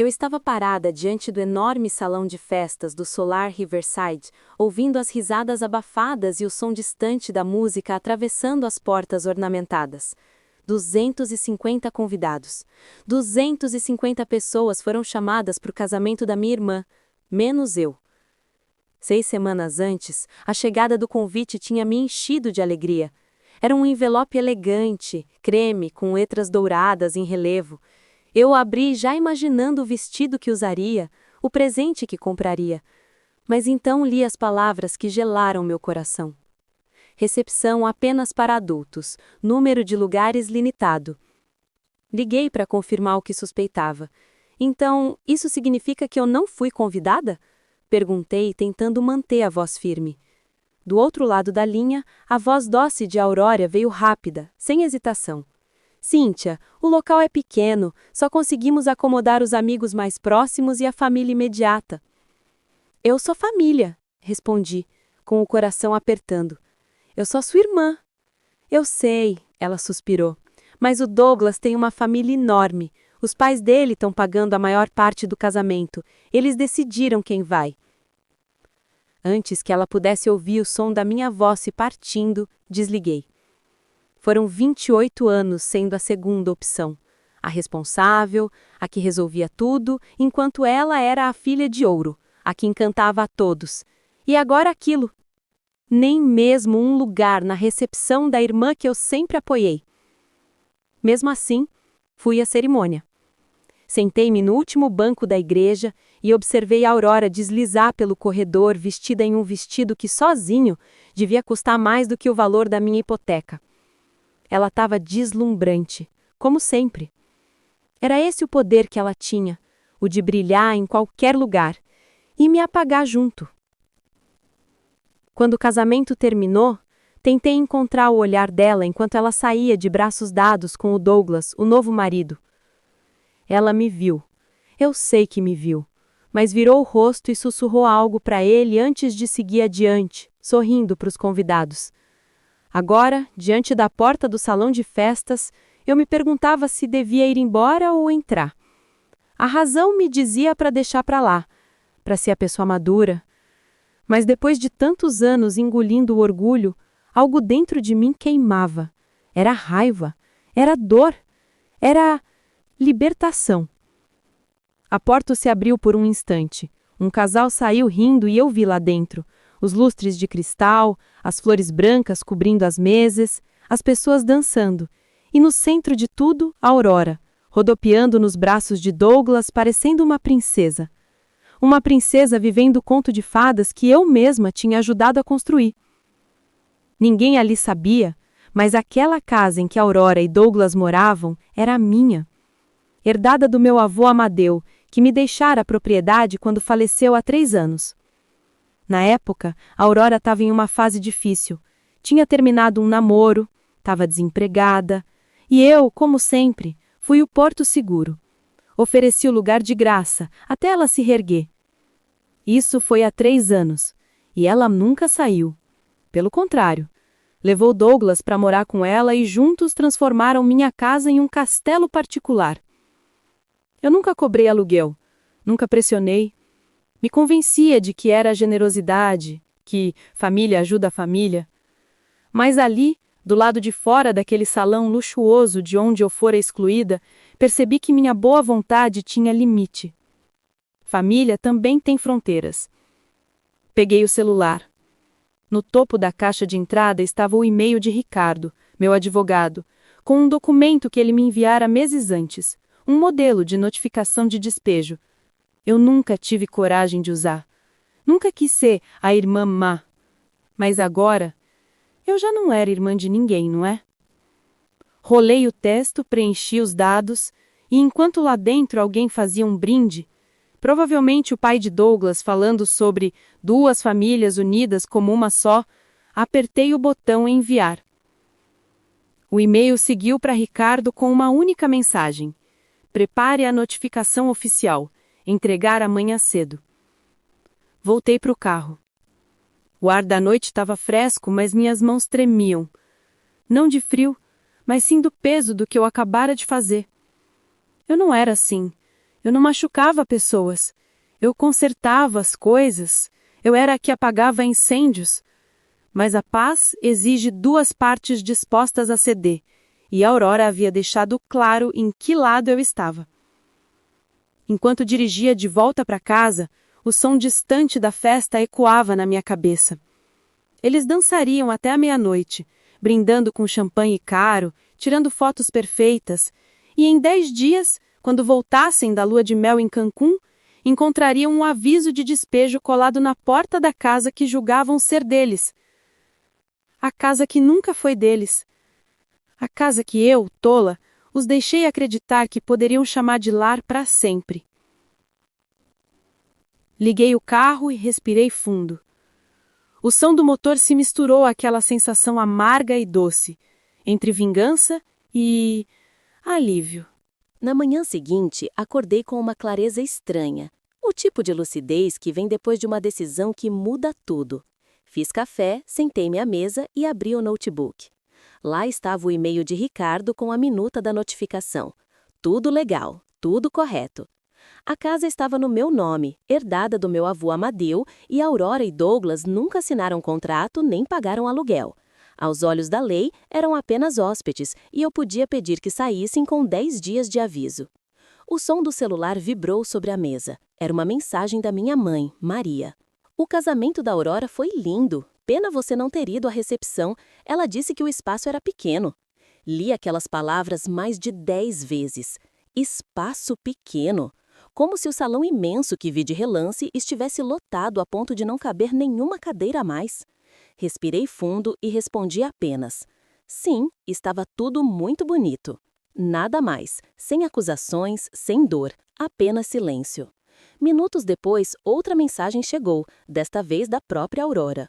Eu estava parada diante do enorme salão de festas do Solar Riverside, ouvindo as risadas abafadas e o som distante da música atravessando as portas ornamentadas. 250 convidados. 250 pessoas foram chamadas para o casamento da minha irmã, menos eu. 6 semanas antes, a chegada do convite tinha me enchido de alegria. Era um envelope elegante, creme, com letras douradas em relevo. Eu o abri já imaginando o vestido que usaria, o presente que compraria. Mas então li as palavras que gelaram meu coração. Recepção apenas para adultos, número de lugares limitado. Liguei para confirmar o que suspeitava. Então, isso significa que eu não fui convidada? Perguntei, tentando manter a voz firme. Do outro lado da linha, a voz doce de Aurora veio rápida, sem hesitação. Cíntia, o local é pequeno, só conseguimos acomodar os amigos mais próximos e a família imediata. Eu sou família, respondi, com o coração apertando. Eu sou sua irmã. Eu sei, ela suspirou, mas o Douglas tem uma família enorme. Os pais dele estão pagando a maior parte do casamento. Eles decidiram quem vai. Antes que ela pudesse ouvir o som da minha voz se partindo, desliguei. Foram 28 anos sendo a segunda opção. A responsável, a que resolvia tudo, enquanto ela era a filha de ouro, a que encantava a todos. E agora aquilo. Nem mesmo um lugar na recepção da irmã que eu sempre apoiei. Mesmo assim, fui à cerimônia. Sentei-me no último banco da igreja e observei a Aurora deslizar pelo corredor vestida em um vestido que sozinho devia custar mais do que o valor da minha hipoteca. Ela estava deslumbrante, como sempre. Era esse o poder que ela tinha, o de brilhar em qualquer lugar e me apagar junto. Quando o casamento terminou, tentei encontrar o olhar dela enquanto ela saía de braços dados com o Douglas, o novo marido. Ela me viu. Eu sei que me viu, mas virou o rosto e sussurrou algo para ele antes de seguir adiante, sorrindo para os convidados. Agora, diante da porta do salão de festas, eu me perguntava se devia ir embora ou entrar. A razão me dizia para deixar para lá, para ser a pessoa madura. Mas depois de tantos anos engolindo o orgulho, algo dentro de mim queimava. Era raiva, era dor, era libertação. A porta se abriu por um instante. Um casal saiu rindo e eu vi lá dentro. Os lustres de cristal, as flores brancas cobrindo as mesas, as pessoas dançando. E no centro de tudo, a Aurora, rodopiando nos braços de Douglas, parecendo uma princesa. Uma princesa vivendo o conto de fadas que eu mesma tinha ajudado a construir. Ninguém ali sabia, mas aquela casa em que Aurora e Douglas moravam era minha. Herdada do meu avô Amadeu, que me deixara a propriedade quando faleceu há 3 anos. Na época, a Aurora estava em uma fase difícil. Tinha terminado um namoro, estava desempregada, e eu, como sempre, fui o porto seguro. Ofereci o lugar de graça, até ela se reerguer. Isso foi há 3 anos, e ela nunca saiu. Pelo contrário, levou Douglas para morar com ela e juntos transformaram minha casa em um castelo particular. Eu nunca cobrei aluguel, nunca pressionei. Me convencia de que era generosidade, que família ajuda a família. Mas ali, do lado de fora daquele salão luxuoso de onde eu fora excluída, percebi que minha boa vontade tinha limite. Família também tem fronteiras. Peguei o celular. No topo da caixa de entrada estava o e-mail de Ricardo, meu advogado, com um documento que ele me enviara meses antes, um modelo de notificação de despejo. Eu nunca tive coragem de usar. Nunca quis ser a irmã má. Mas agora, eu já não era irmã de ninguém, não é? Rolei o texto, preenchi os dados, e enquanto lá dentro alguém fazia um brinde, provavelmente o pai de Douglas falando sobre 2 famílias unidas como uma só, apertei o botão enviar. O e-mail seguiu para Ricardo com uma única mensagem. Prepare a notificação oficial. Entregar amanhã cedo. Voltei para o carro. O ar da noite estava fresco, mas minhas mãos tremiam. Não de frio, mas sim do peso do que eu acabara de fazer. Eu não era assim. Eu não machucava pessoas. Eu consertava as coisas. Eu era a que apagava incêndios. Mas a paz exige duas partes dispostas a ceder, e a Aurora havia deixado claro em que lado eu estava. Enquanto dirigia de volta para casa, o som distante da festa ecoava na minha cabeça. Eles dançariam até a meia-noite, brindando com champanhe caro, tirando fotos perfeitas, e em 10 dias, quando voltassem da lua de mel em Cancún, encontrariam um aviso de despejo colado na porta da casa que julgavam ser deles. A casa que nunca foi deles. A casa que eu, tola, os deixei acreditar que poderiam chamar de lar para sempre. Liguei o carro e respirei fundo. O som do motor se misturou àquela sensação amarga e doce, entre vingança e alívio. Na manhã seguinte, acordei com uma clareza estranha. O tipo de lucidez que vem depois de uma decisão que muda tudo. Fiz café, sentei-me à mesa e abri o notebook. Lá estava o e-mail de Ricardo com a minuta da notificação. Tudo legal, tudo correto. A casa estava no meu nome, herdada do meu avô Amadeu, e Aurora e Douglas nunca assinaram contrato nem pagaram aluguel. Aos olhos da lei, eram apenas hóspedes e eu podia pedir que saíssem com 10 dias de aviso. O som do celular vibrou sobre a mesa. Era uma mensagem da minha mãe, Maria. O casamento da Aurora foi lindo. Pena você não ter ido à recepção. Ela disse que o espaço era pequeno. Li aquelas palavras mais de 10 vezes. Espaço pequeno. Como se o salão imenso que vi de relance estivesse lotado a ponto de não caber nenhuma cadeira a mais. Respirei fundo e respondi apenas. Sim, estava tudo muito bonito. Nada mais, sem acusações, sem dor, apenas silêncio. Minutos depois, outra mensagem chegou, desta vez da própria Aurora.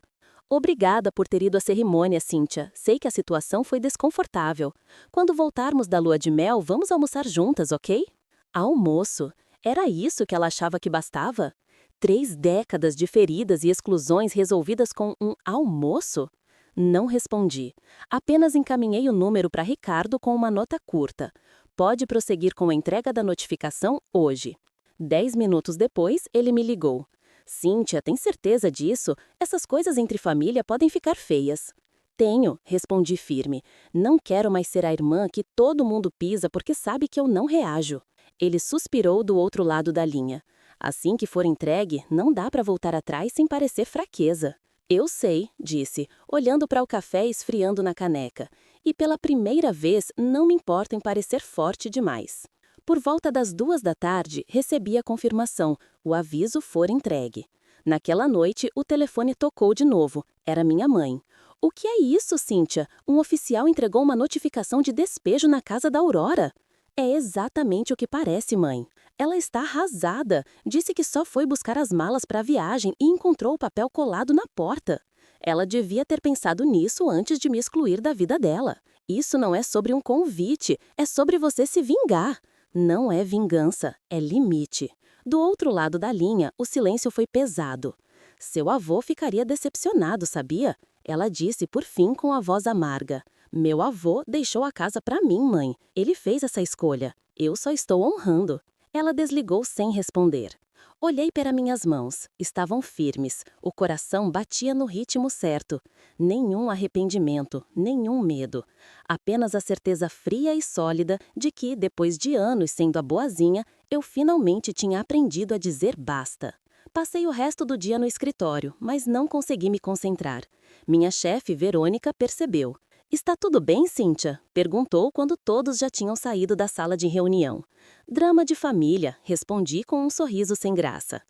Obrigada por ter ido à cerimônia, Cíntia. Sei que a situação foi desconfortável. Quando voltarmos da lua de mel, vamos almoçar juntas, ok? Almoço? Era isso que ela achava que bastava? 3 décadas de feridas e exclusões resolvidas com um almoço? Não respondi. Apenas encaminhei o número para Ricardo com uma nota curta. Pode prosseguir com a entrega da notificação hoje. 10 minutos depois, ele me ligou. Cíntia, tem certeza disso? Essas coisas entre família podem ficar feias. Tenho, respondi firme. Não quero mais ser a irmã que todo mundo pisa porque sabe que eu não reajo. Ele suspirou do outro lado da linha. Assim que for entregue, não dá para voltar atrás sem parecer fraqueza. Eu sei, disse, olhando para o café esfriando na caneca. E pela primeira vez não me importo em parecer forte demais. Por volta das 2 da tarde, recebi a confirmação. O aviso fora entregue. Naquela noite, o telefone tocou de novo. Era minha mãe. O que é isso, Cíntia? Um oficial entregou uma notificação de despejo na casa da Aurora. É exatamente o que parece, mãe. Ela está arrasada. Disse que só foi buscar as malas para a viagem e encontrou o papel colado na porta. Ela devia ter pensado nisso antes de me excluir da vida dela. Isso não é sobre um convite, é sobre você se vingar. Não é vingança, é limite. Do outro lado da linha, o silêncio foi pesado. Seu avô ficaria decepcionado, sabia? Ela disse por fim com a voz amarga. Meu avô deixou a casa para mim, mãe. Ele fez essa escolha. Eu só estou honrando. Ela desligou sem responder. Olhei para minhas mãos. Estavam firmes. O coração batia no ritmo certo. Nenhum arrependimento, nenhum medo. Apenas a certeza fria e sólida de que, depois de anos sendo a boazinha, eu finalmente tinha aprendido a dizer basta. Passei o resto do dia no escritório, mas não consegui me concentrar. Minha chefe, Verônica, percebeu. Está tudo bem, Cíntia? Perguntou quando todos já tinham saído da sala de reunião. Drama de família, respondi com um sorriso sem graça.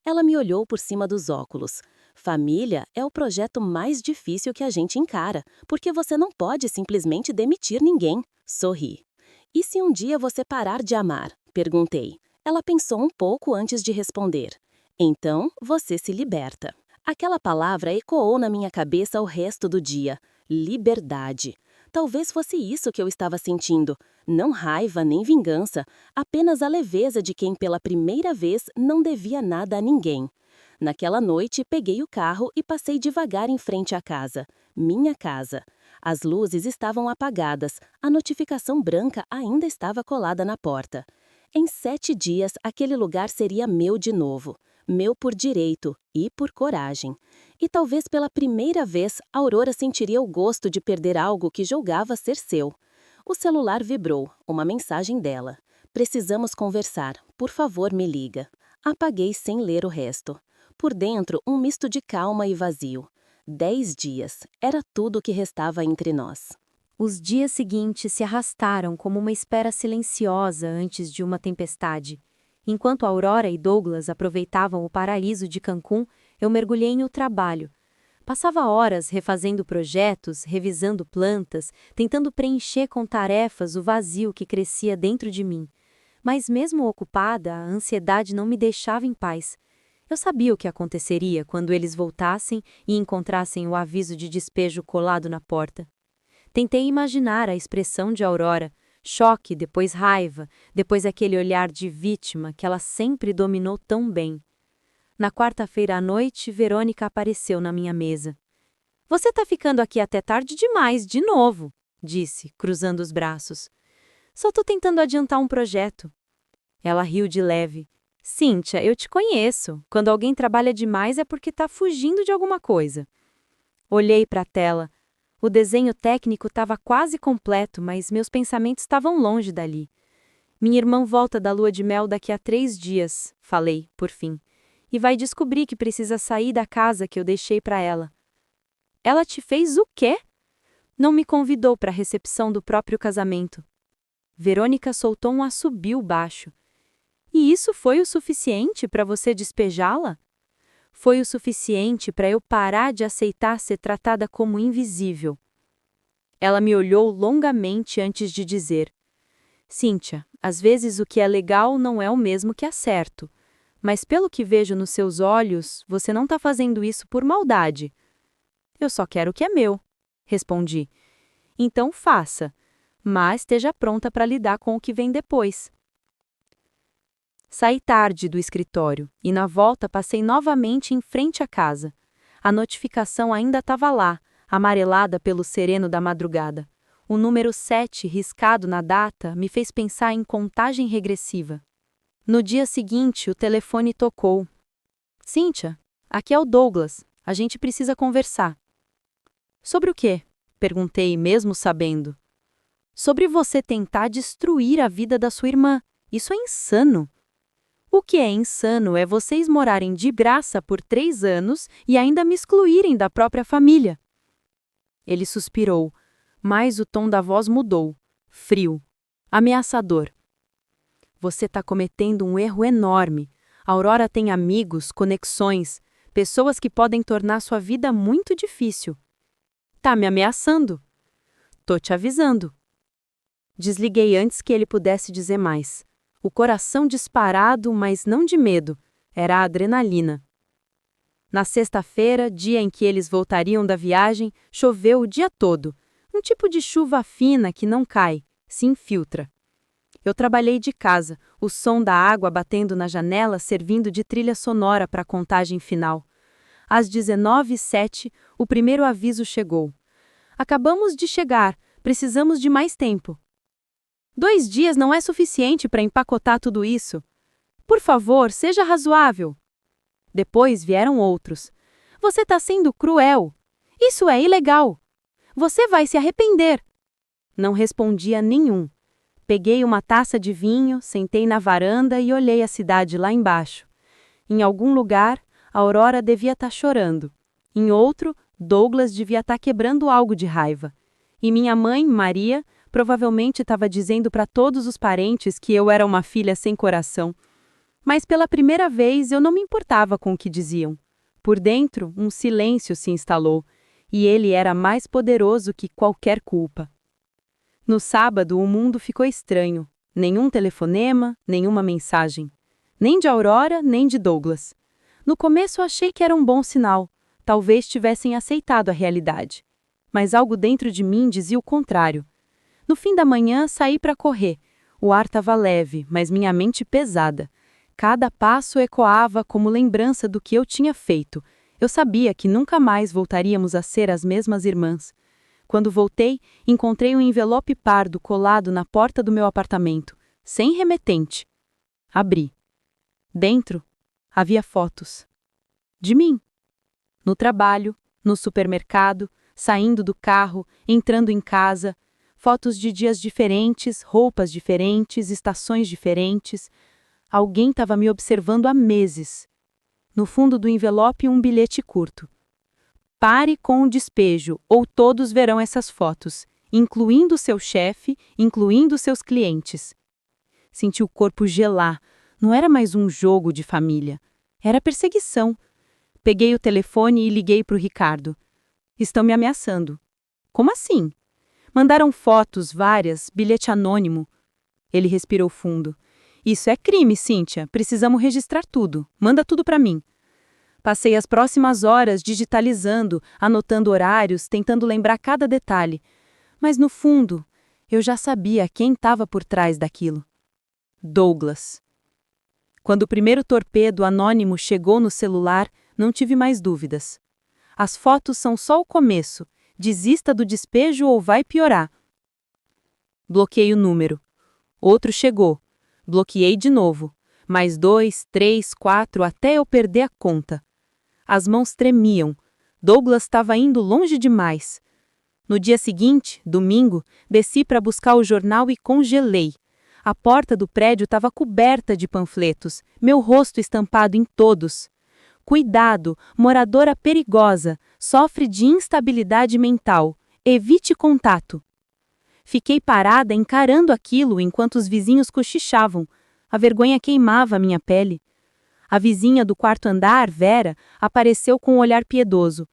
Ela me olhou por cima dos óculos. Família é o projeto mais difícil que a gente encara, porque você não pode simplesmente demitir ninguém. Sorri. E se um dia você parar de amar? Perguntei. Ela pensou um pouco antes de responder. Então, você se liberta. Aquela palavra ecoou na minha cabeça o resto do dia. Liberdade. Talvez fosse isso que eu estava sentindo. Não raiva nem vingança, apenas a leveza de quem pela primeira vez não devia nada a ninguém. Naquela noite, peguei o carro e passei devagar em frente à casa. Minha casa. As luzes estavam apagadas, a notificação branca ainda estava colada na porta. Em 7 dias, aquele lugar seria meu de novo. Meu por direito e por coragem. E talvez pela primeira vez, Aurora sentiria o gosto de perder algo que julgava ser seu. O celular vibrou, uma mensagem dela. Precisamos conversar, por favor me liga. Apaguei sem ler o resto. Por dentro, um misto de calma e vazio. 10 dias, era tudo o que restava entre nós. Os dias seguintes se arrastaram como uma espera silenciosa antes de uma tempestade. Enquanto Aurora e Douglas aproveitavam o paraíso de Cancún, eu mergulhei no trabalho. Passava horas refazendo projetos, revisando plantas, tentando preencher com tarefas o vazio que crescia dentro de mim. Mas mesmo ocupada, a ansiedade não me deixava em paz. Eu sabia o que aconteceria quando eles voltassem e encontrassem o aviso de despejo colado na porta. Tentei imaginar a expressão de Aurora, choque, depois raiva, depois aquele olhar de vítima que ela sempre dominou tão bem. Na quarta-feira à noite, Verônica apareceu na minha mesa. "Você tá ficando aqui até tarde demais, de novo", disse, cruzando os braços. "Só tô tentando adiantar um projeto." Ela riu de leve. "Cíntia, eu te conheço. Quando alguém trabalha demais é porque tá fugindo de alguma coisa." Olhei para a tela. O desenho técnico estava quase completo, mas meus pensamentos estavam longe dali. "Minha irmã volta da lua de mel daqui a 3 dias", falei, por fim. "E vai descobrir que precisa sair da casa que eu deixei para ela." "Ela te fez o quê?" "Não me convidou para a recepção do próprio casamento." Verônica soltou um assobio baixo. "E isso foi o suficiente para você despejá-la?" "Foi o suficiente para eu parar de aceitar ser tratada como invisível." Ela me olhou longamente antes de dizer: "Cíntia, às vezes o que é legal não é o mesmo que é certo. Mas pelo que vejo nos seus olhos, você não está fazendo isso por maldade." "Eu só quero o que é meu", respondi. "Então faça, mas esteja pronta para lidar com o que vem depois." Saí tarde do escritório e na volta passei novamente em frente à casa. A notificação ainda estava lá, amarelada pelo sereno da madrugada. O número 7 riscado na data me fez pensar em contagem regressiva. No dia seguinte, o telefone tocou. "Cíntia, aqui é o Douglas. A gente precisa conversar." "Sobre o quê?" perguntei, mesmo sabendo. "Sobre você tentar destruir a vida da sua irmã. Isso é insano." "O que é insano é vocês morarem de graça por 3 anos e ainda me excluírem da própria família." Ele suspirou, mas o tom da voz mudou, frio, ameaçador. "Você está cometendo um erro enorme. A Aurora tem amigos, conexões, pessoas que podem tornar sua vida muito difícil." "Tá me ameaçando?" "Tô te avisando." Desliguei antes que ele pudesse dizer mais. O coração disparado, mas não de medo, era a adrenalina. Na sexta-feira, dia em que eles voltariam da viagem, choveu o dia todo. Um tipo de chuva fina que não cai, se infiltra. Eu trabalhei de casa, o som da água batendo na janela servindo de trilha sonora para a contagem final. Às 19h07, o primeiro aviso chegou. "Acabamos de chegar, precisamos de mais tempo." 2 dias não é suficiente para empacotar tudo isso. Por favor, seja razoável." Depois vieram outros. "Você está sendo cruel. Isso é ilegal. Você vai se arrepender." Não respondi a nenhum. Peguei uma taça de vinho, sentei na varanda e olhei a cidade lá embaixo. Em algum lugar, a Aurora devia estar chorando. Em outro, Douglas devia estar quebrando algo de raiva. E minha mãe, Maria, provavelmente estava dizendo para todos os parentes que eu era uma filha sem coração. Mas pela primeira vez eu não me importava com o que diziam. Por dentro, um silêncio se instalou, e ele era mais poderoso que qualquer culpa. No sábado, o mundo ficou estranho. Nenhum telefonema, nenhuma mensagem. Nem de Aurora, nem de Douglas. No começo achei que era um bom sinal. Talvez tivessem aceitado a realidade. Mas algo dentro de mim dizia o contrário. No fim da manhã, saí para correr. O ar estava leve, mas minha mente pesada. Cada passo ecoava como lembrança do que eu tinha feito. Eu sabia que nunca mais voltaríamos a ser as mesmas irmãs. Quando voltei, encontrei um envelope pardo colado na porta do meu apartamento, sem remetente. Abri. Dentro, havia fotos. De mim. No trabalho, no supermercado, saindo do carro, entrando em casa. Fotos de dias diferentes, roupas diferentes, estações diferentes. Alguém estava me observando há meses. No fundo do envelope, um bilhete curto. Pare com o despejo, ou todos verão essas fotos, incluindo seu chefe, incluindo seus clientes. Senti o corpo gelar. Não era mais um jogo de família. Era perseguição. Peguei o telefone e liguei para o Ricardo. Estão me ameaçando. Como assim? Mandaram fotos, várias, bilhete anônimo. Ele respirou fundo. Isso é crime, Cíntia. Precisamos registrar tudo. Manda tudo para mim. Passei as próximas horas digitalizando, anotando horários, tentando lembrar cada detalhe. Mas, no fundo, eu já sabia quem estava por trás daquilo. Douglas. Quando o primeiro torpedo anônimo chegou no celular, não tive mais dúvidas. As fotos são só o começo. Desista do despejo ou vai piorar. Bloqueei o número. Outro chegou. Bloqueei de novo. Mais 2, 3, 4, até eu perder a conta. As mãos tremiam. Douglas estava indo longe demais. No dia seguinte, domingo, desci para buscar o jornal e congelei. A porta do prédio estava coberta de panfletos, meu rosto estampado em todos. Cuidado, moradora perigosa, sofre de instabilidade mental. Evite contato. Fiquei parada encarando aquilo enquanto os vizinhos cochichavam. A vergonha queimava a minha pele. A vizinha do quarto andar, Vera, apareceu com um olhar piedoso.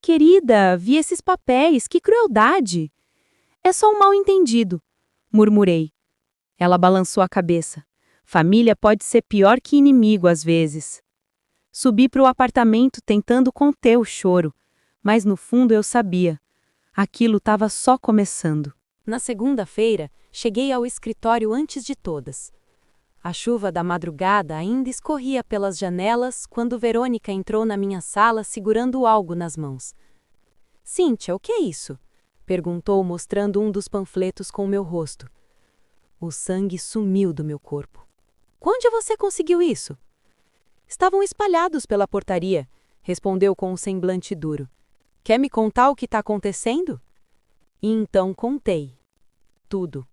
Querida, vi esses papéis, que crueldade! É só um mal-entendido, murmurei. Ela balançou a cabeça. Família pode ser pior que inimigo às vezes. Subi para o apartamento tentando conter o choro, mas no fundo eu sabia. Aquilo estava só começando. Na segunda-feira, cheguei ao escritório antes de todas. A chuva da madrugada ainda escorria pelas janelas quando Verônica entrou na minha sala segurando algo nas mãos. Cíntia, o que é isso? Perguntou, mostrando um dos panfletos com o meu rosto. O sangue sumiu do meu corpo. Onde você conseguiu isso? Estavam espalhados pela portaria, respondeu com um semblante duro. Quer me contar o que está acontecendo? E então contei. Tudo.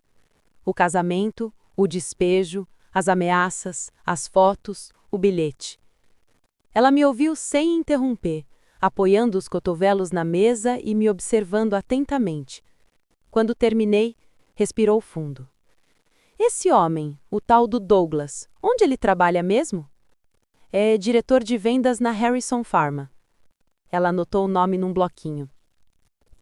O casamento, o despejo, as ameaças, as fotos, o bilhete. Ela me ouviu sem interromper, apoiando os cotovelos na mesa e me observando atentamente. Quando terminei, respirou fundo. Esse homem, o tal do Douglas, onde ele trabalha mesmo? É diretor de vendas na Harrison Pharma. Ela anotou o nome num bloquinho.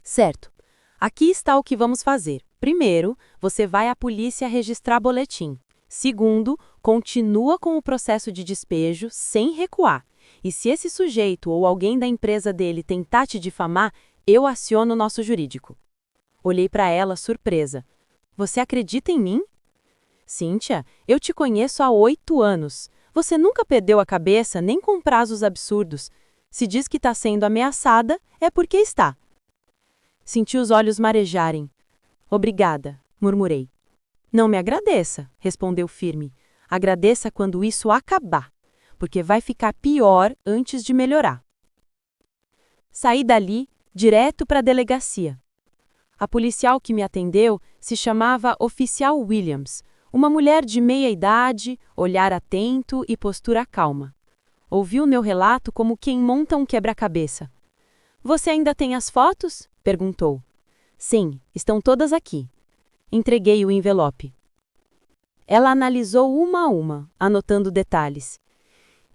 Certo. Aqui está o que vamos fazer. Primeiro, você vai à polícia registrar boletim. Segundo, continua com o processo de despejo sem recuar. E se esse sujeito ou alguém da empresa dele tentar te difamar, eu aciono o nosso jurídico. Olhei para ela surpresa. Você acredita em mim? Cíntia, eu te conheço há 8 anos. Você nunca perdeu a cabeça nem com prazos absurdos. Se diz que está sendo ameaçada, é porque está. Senti os olhos marejarem. Obrigada, murmurei. Não me agradeça, respondeu firme. Agradeça quando isso acabar, porque vai ficar pior antes de melhorar. Saí dali, direto para a delegacia. A policial que me atendeu se chamava Oficial Williams, uma mulher de meia idade, olhar atento e postura calma. Ouviu meu relato como quem monta um quebra-cabeça. Você ainda tem as fotos? Perguntou. Sim, estão todas aqui. Entreguei o envelope. Ela analisou uma a uma, anotando detalhes.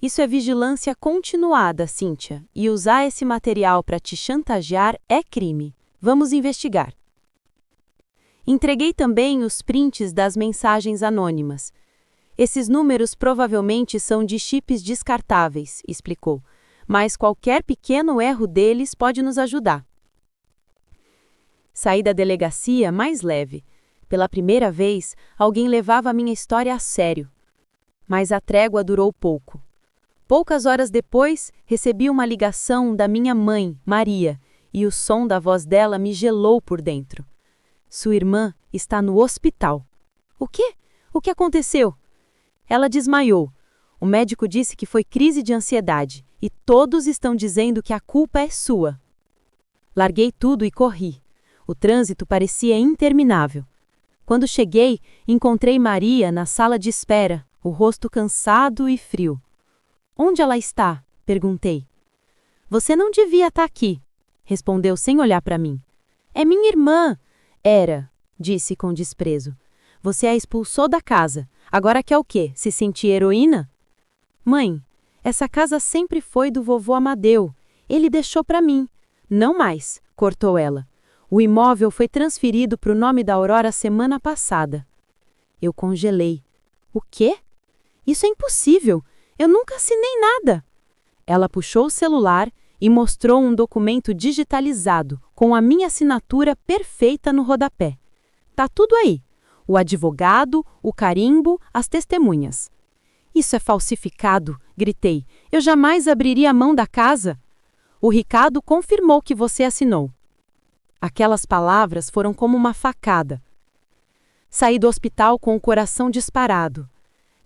Isso é vigilância continuada, Cíntia, e usar esse material para te chantagear é crime. Vamos investigar. Entreguei também os prints das mensagens anônimas. Esses números provavelmente são de chips descartáveis, explicou, mas qualquer pequeno erro deles pode nos ajudar. Saí da delegacia mais leve. Pela primeira vez, alguém levava a minha história a sério. Mas a trégua durou pouco. Poucas horas depois, recebi uma ligação da minha mãe, Maria, e o som da voz dela me gelou por dentro. Sua irmã está no hospital. O quê? O que aconteceu? Ela desmaiou. O médico disse que foi crise de ansiedade e todos estão dizendo que a culpa é sua. Larguei tudo e corri. O trânsito parecia interminável. Quando cheguei, encontrei Maria na sala de espera, o rosto cansado e frio. Onde ela está? Perguntei. Você não devia estar aqui, respondeu sem olhar para mim. É minha irmã. Era, disse com desprezo. Você a expulsou da casa. Agora quer o quê? Se sentir heroína? Mãe, essa casa sempre foi do vovô Amadeu. Ele deixou para mim. Não mais, cortou ela. O imóvel foi transferido para o nome da Aurora semana passada. Eu congelei. O quê? Isso é impossível. Eu nunca assinei nada. Ela puxou o celular e mostrou um documento digitalizado com a minha assinatura perfeita no rodapé. Tá tudo aí. O advogado, o carimbo, as testemunhas. Isso é falsificado, gritei. Eu jamais abriria a mão da casa. O Ricardo confirmou que você assinou. Aquelas palavras foram como uma facada. Saí do hospital com o coração disparado.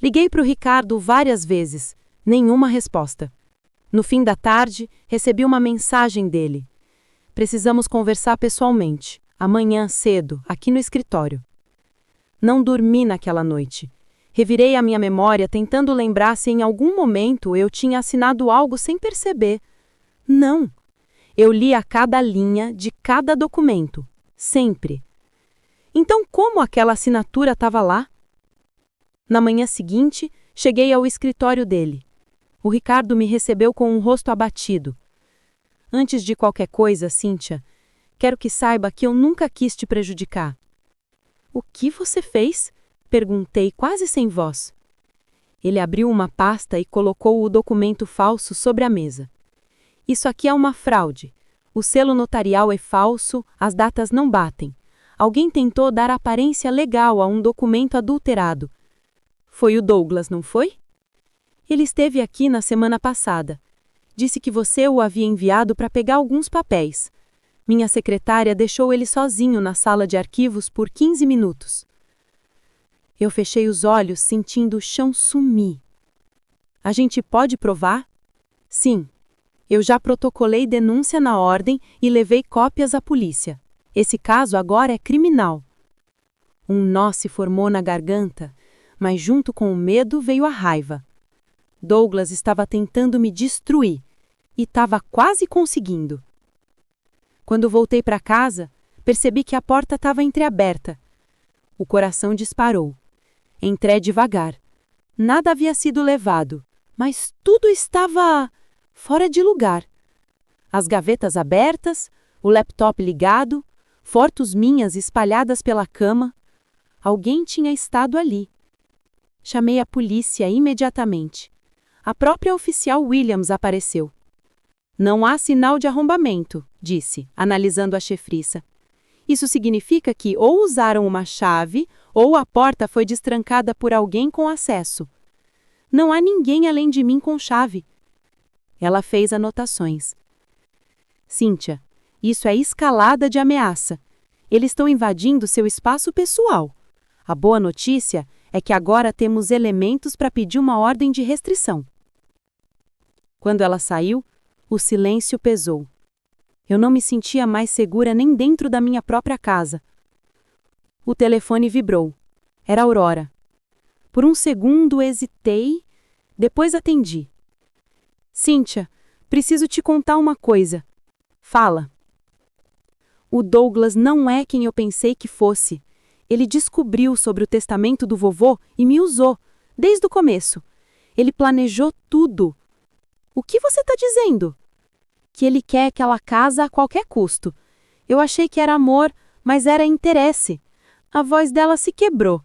Liguei para o Ricardo várias vezes. Nenhuma resposta. No fim da tarde, recebi uma mensagem dele. Precisamos conversar pessoalmente. Amanhã cedo, aqui no escritório. Não dormi naquela noite. Revirei a minha memória tentando lembrar se em algum momento eu tinha assinado algo sem perceber. Não. Eu li a cada linha de cada documento. Sempre. Então como aquela assinatura estava lá? Na manhã seguinte, cheguei ao escritório dele. O Ricardo me recebeu com um rosto abatido. Antes de qualquer coisa, Cíntia, quero que saiba que eu nunca quis te prejudicar. O que você fez? Perguntei quase sem voz. Ele abriu uma pasta e colocou o documento falso sobre a mesa. Isso aqui é uma fraude. O selo notarial é falso, as datas não batem. Alguém tentou dar aparência legal a um documento adulterado. Foi o Douglas, não foi? Ele esteve aqui na semana passada. Disse que você o havia enviado para pegar alguns papéis. Minha secretária deixou ele sozinho na sala de arquivos por 15 minutos. Eu fechei os olhos, sentindo o chão sumir. A gente pode provar? Sim. Eu já protocolei denúncia na ordem e levei cópias à polícia. Esse caso agora é criminal. Um nó se formou na garganta, mas junto com o medo veio a raiva. Douglas estava tentando me destruir e estava quase conseguindo. Quando voltei para casa, percebi que a porta estava entreaberta. O coração disparou. Entrei devagar. Nada havia sido levado, mas tudo estava fora de lugar. As gavetas abertas, o laptop ligado, fotos minhas espalhadas pela cama. Alguém tinha estado ali. Chamei a polícia imediatamente. A própria oficial Williams apareceu. Não há sinal de arrombamento, disse, analisando a chefriça. Isso significa que ou usaram uma chave ou a porta foi destrancada por alguém com acesso. Não há ninguém além de mim com chave. Ela fez anotações. Cíntia, isso é escalada de ameaça. Eles estão invadindo seu espaço pessoal. A boa notícia é que agora temos elementos para pedir uma ordem de restrição. Quando ela saiu, o silêncio pesou. Eu não me sentia mais segura nem dentro da minha própria casa. O telefone vibrou. Era Aurora. Por um segundo hesitei, depois atendi. Cíntia, preciso te contar uma coisa. Fala. O Douglas não é quem eu pensei que fosse. Ele descobriu sobre o testamento do vovô e me usou, desde o começo. Ele planejou tudo. O que você está dizendo? Que ele quer aquela casa a qualquer custo. Eu achei que era amor, mas era interesse. A voz dela se quebrou.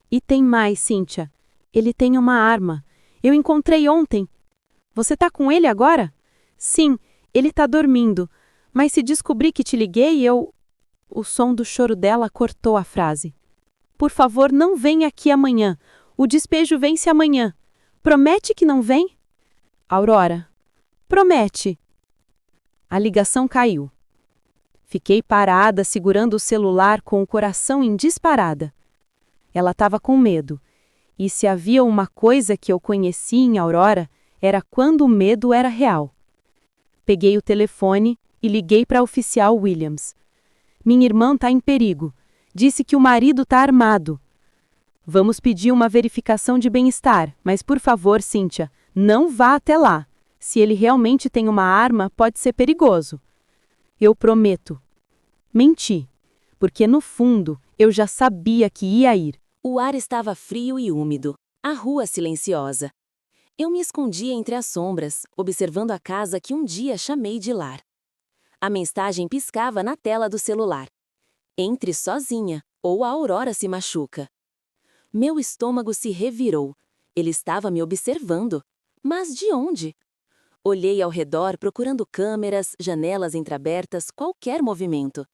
E tem mais, Cíntia. Ele tem uma arma. Eu encontrei ontem. Você está com ele agora? Sim, ele está dormindo. Mas se descobrir que te liguei, eu... O som do choro dela cortou a frase. Por favor, não venha aqui amanhã. O despejo vence amanhã. Promete que não vem? Aurora. Promete. A ligação caiu. Fiquei parada, segurando o celular com o coração em disparada. Ela estava com medo. E se havia uma coisa que eu conheci em Aurora, era quando o medo era real. Peguei o telefone e liguei para a oficial Williams. Minha irmã está em perigo. Disse que o marido está armado. Vamos pedir uma verificação de bem-estar, mas por favor, Cíntia, não vá até lá. Se ele realmente tem uma arma, pode ser perigoso. Eu prometo. Menti, porque no fundo eu já sabia que ia ir. O ar estava frio e úmido, a rua silenciosa. Eu me escondia entre as sombras, observando a casa que um dia chamei de lar. A mensagem piscava na tela do celular. Entre sozinha, ou a Aurora se machuca. Meu estômago se revirou. Ele estava me observando. Mas de onde? Olhei ao redor procurando câmeras, janelas entreabertas, qualquer movimento.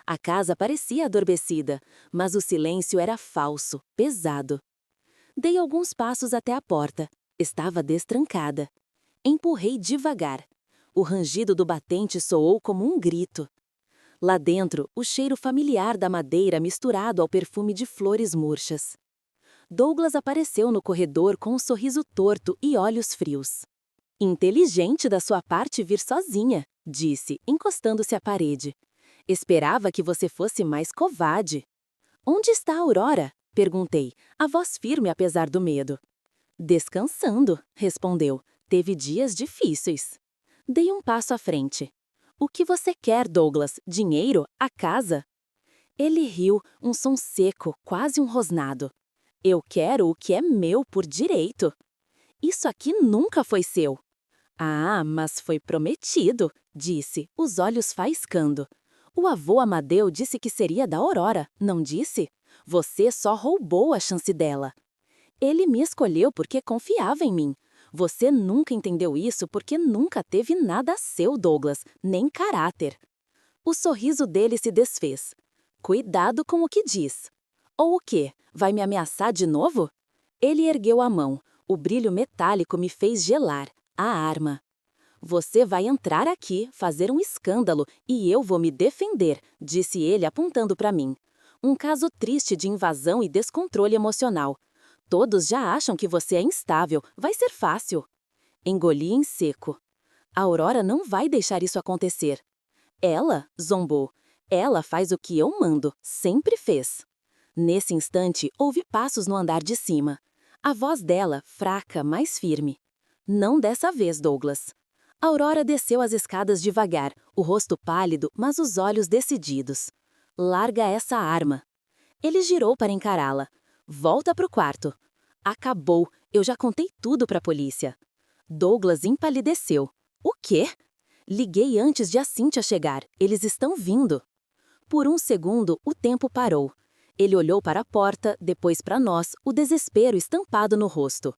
A casa parecia adormecida, mas o silêncio era falso, pesado. Dei alguns passos até a porta. Estava destrancada. Empurrei devagar. O rangido do batente soou como um grito. Lá dentro, o cheiro familiar da madeira misturado ao perfume de flores murchas. Douglas apareceu no corredor com um sorriso torto e olhos frios. Inteligente da sua parte vir sozinha, disse, encostando-se à parede. Esperava que você fosse mais covarde. Onde está a Aurora? Perguntei, a voz firme apesar do medo. Descansando, respondeu. Teve dias difíceis. Dei um passo à frente. O que você quer, Douglas? Dinheiro? A casa? Ele riu, um som seco, quase um rosnado. Eu quero o que é meu por direito. Isso aqui nunca foi seu. Ah, mas foi prometido, disse, os olhos faiscando. O avô Amadeu disse que seria da Aurora, não disse? Você só roubou a chance dela. Ele me escolheu porque confiava em mim. Você nunca entendeu isso porque nunca teve nada seu, Douglas, nem caráter. O sorriso dele se desfez. Cuidado com o que diz. Ou o quê? Vai me ameaçar de novo? Ele ergueu a mão. O brilho metálico me fez gelar. A arma. Você vai entrar aqui, fazer um escândalo, e eu vou me defender, disse ele apontando para mim. Um caso triste de invasão e descontrole emocional. Todos já acham que você é instável, vai ser fácil. Engoli em seco. A Aurora não vai deixar isso acontecer. Ela, zombou. Ela faz o que eu mando, sempre fez. Nesse instante, houve passos no andar de cima. A voz dela, fraca, mais firme. Não dessa vez, Douglas. Aurora desceu as escadas devagar, o rosto pálido, mas os olhos decididos. Larga essa arma. Ele girou para encará-la. Volta pro quarto. Acabou, eu já contei tudo para a polícia. Douglas empalideceu. O quê? Liguei antes de a Cíntia chegar, eles estão vindo. Por um segundo, o tempo parou. Ele olhou para a porta, depois para nós, o desespero estampado no rosto.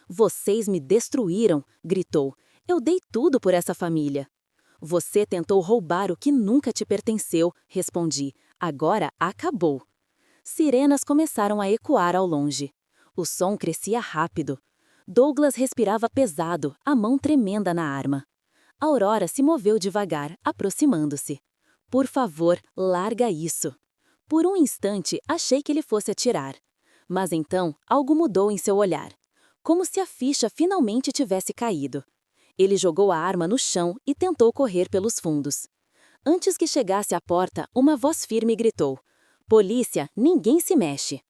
Vocês me destruíram, gritou. Eu dei tudo por essa família. Você tentou roubar o que nunca te pertenceu, respondi. Agora acabou. Sirenas começaram a ecoar ao longe. O som crescia rápido. Douglas respirava pesado, a mão tremenda na arma. Aurora se moveu devagar, aproximando-se. Por favor, larga isso. Por um instante, achei que ele fosse atirar. Mas então, algo mudou em seu olhar. Como se a ficha finalmente tivesse caído. Ele jogou a arma no chão e tentou correr pelos fundos. Antes que chegasse à porta, uma voz firme gritou. Polícia, ninguém se mexe.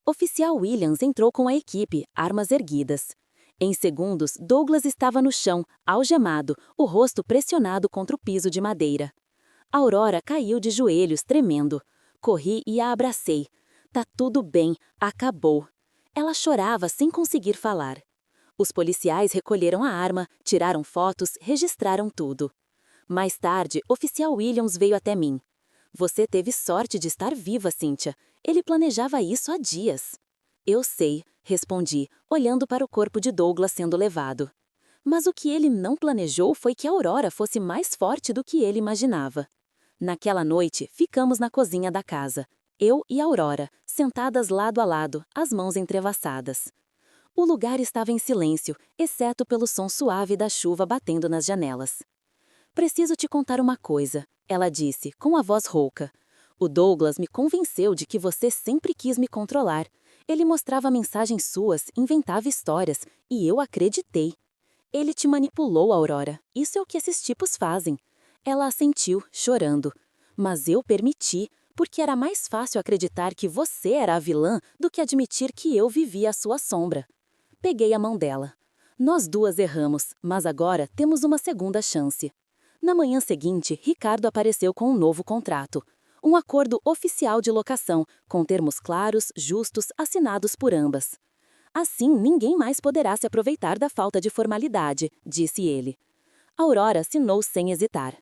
Oficial Williams entrou com a equipe, armas erguidas. Em segundos, Douglas estava no chão, algemado, o rosto pressionado contra o piso de madeira. Aurora caiu de joelhos, tremendo. Corri e a abracei. Tá tudo bem, acabou. Ela chorava sem conseguir falar. Os policiais recolheram a arma, tiraram fotos, registraram tudo. Mais tarde, oficial Williams veio até mim. Você teve sorte de estar viva, Cíntia. Ele planejava isso há dias. Eu sei, respondi, olhando para o corpo de Douglas sendo levado. Mas o que ele não planejou foi que a Aurora fosse mais forte do que ele imaginava. Naquela noite, ficamos na cozinha da casa. Eu e a Aurora, sentadas lado a lado, as mãos entrelaçadas. O lugar estava em silêncio, exceto pelo som suave da chuva batendo nas janelas. Preciso te contar uma coisa, ela disse, com a voz rouca. O Douglas me convenceu de que você sempre quis me controlar. Ele mostrava mensagens suas, inventava histórias, e eu acreditei. Ele te manipulou, Aurora. Isso é o que esses tipos fazem. Ela assentiu, chorando. Mas eu permiti, porque era mais fácil acreditar que você era a vilã do que admitir que eu vivia à sua sombra. Peguei a mão dela. Nós duas erramos, mas agora temos uma segunda chance. Na manhã seguinte, Ricardo apareceu com um novo contrato. Um acordo oficial de locação, com termos claros, justos, assinados por ambas. Assim, ninguém mais poderá se aproveitar da falta de formalidade, disse ele. Aurora assinou sem hesitar.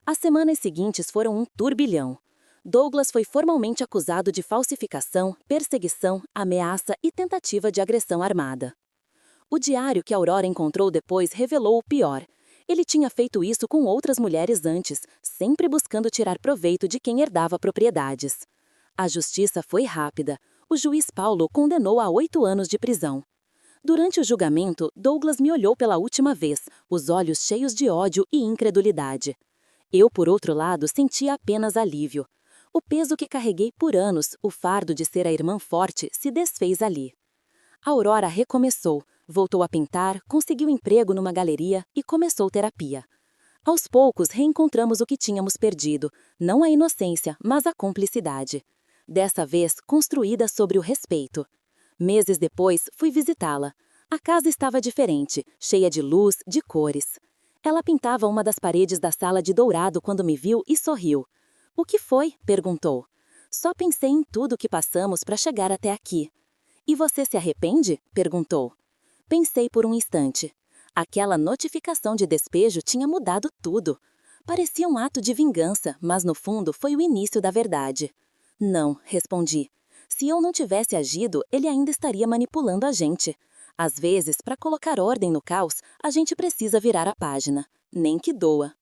As semanas seguintes foram um turbilhão. Douglas foi formalmente acusado de falsificação, perseguição, ameaça e tentativa de agressão armada. O diário que Aurora encontrou depois revelou o pior. Ele tinha feito isso com outras mulheres antes, sempre buscando tirar proveito de quem herdava propriedades. A justiça foi rápida. O juiz Paulo condenou a 8 anos de prisão. Durante o julgamento, Douglas me olhou pela última vez, os olhos cheios de ódio e incredulidade. Eu, por outro lado, sentia apenas alívio. O peso que carreguei por anos, o fardo de ser a irmã forte, se desfez ali. A Aurora recomeçou, voltou a pintar, conseguiu emprego numa galeria e começou terapia. Aos poucos, reencontramos o que tínhamos perdido, não a inocência, mas a cumplicidade. Dessa vez, construída sobre o respeito. Meses depois, fui visitá-la. A casa estava diferente, cheia de luz, de cores. Ela pintava uma das paredes da sala de dourado quando me viu e sorriu. "O que foi?" perguntou. "Só pensei em tudo que passamos para chegar até aqui." "E você se arrepende?" perguntou. Pensei por um instante. Aquela notificação de despejo tinha mudado tudo. Parecia um ato de vingança, mas no fundo foi o início da verdade. "Não", respondi. "Se eu não tivesse agido, ele ainda estaria manipulando a gente. Às vezes, para colocar ordem no caos, a gente precisa virar a página. Nem que doa."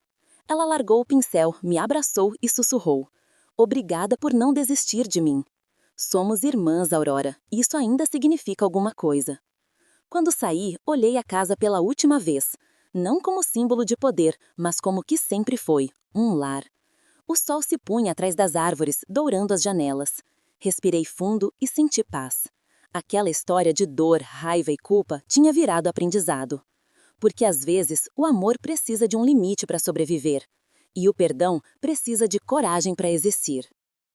Ela largou o pincel, me abraçou e sussurrou. "Obrigada por não desistir de mim." Somos irmãs, Aurora. Isso ainda significa alguma coisa. Quando saí, olhei a casa pela última vez. Não como símbolo de poder, mas como que sempre foi, um lar. O sol se punha atrás das árvores, dourando as janelas. Respirei fundo e senti paz. Aquela história de dor, raiva e culpa tinha virado aprendizado. Porque às vezes o amor precisa de um limite para sobreviver. E o perdão precisa de coragem para existir.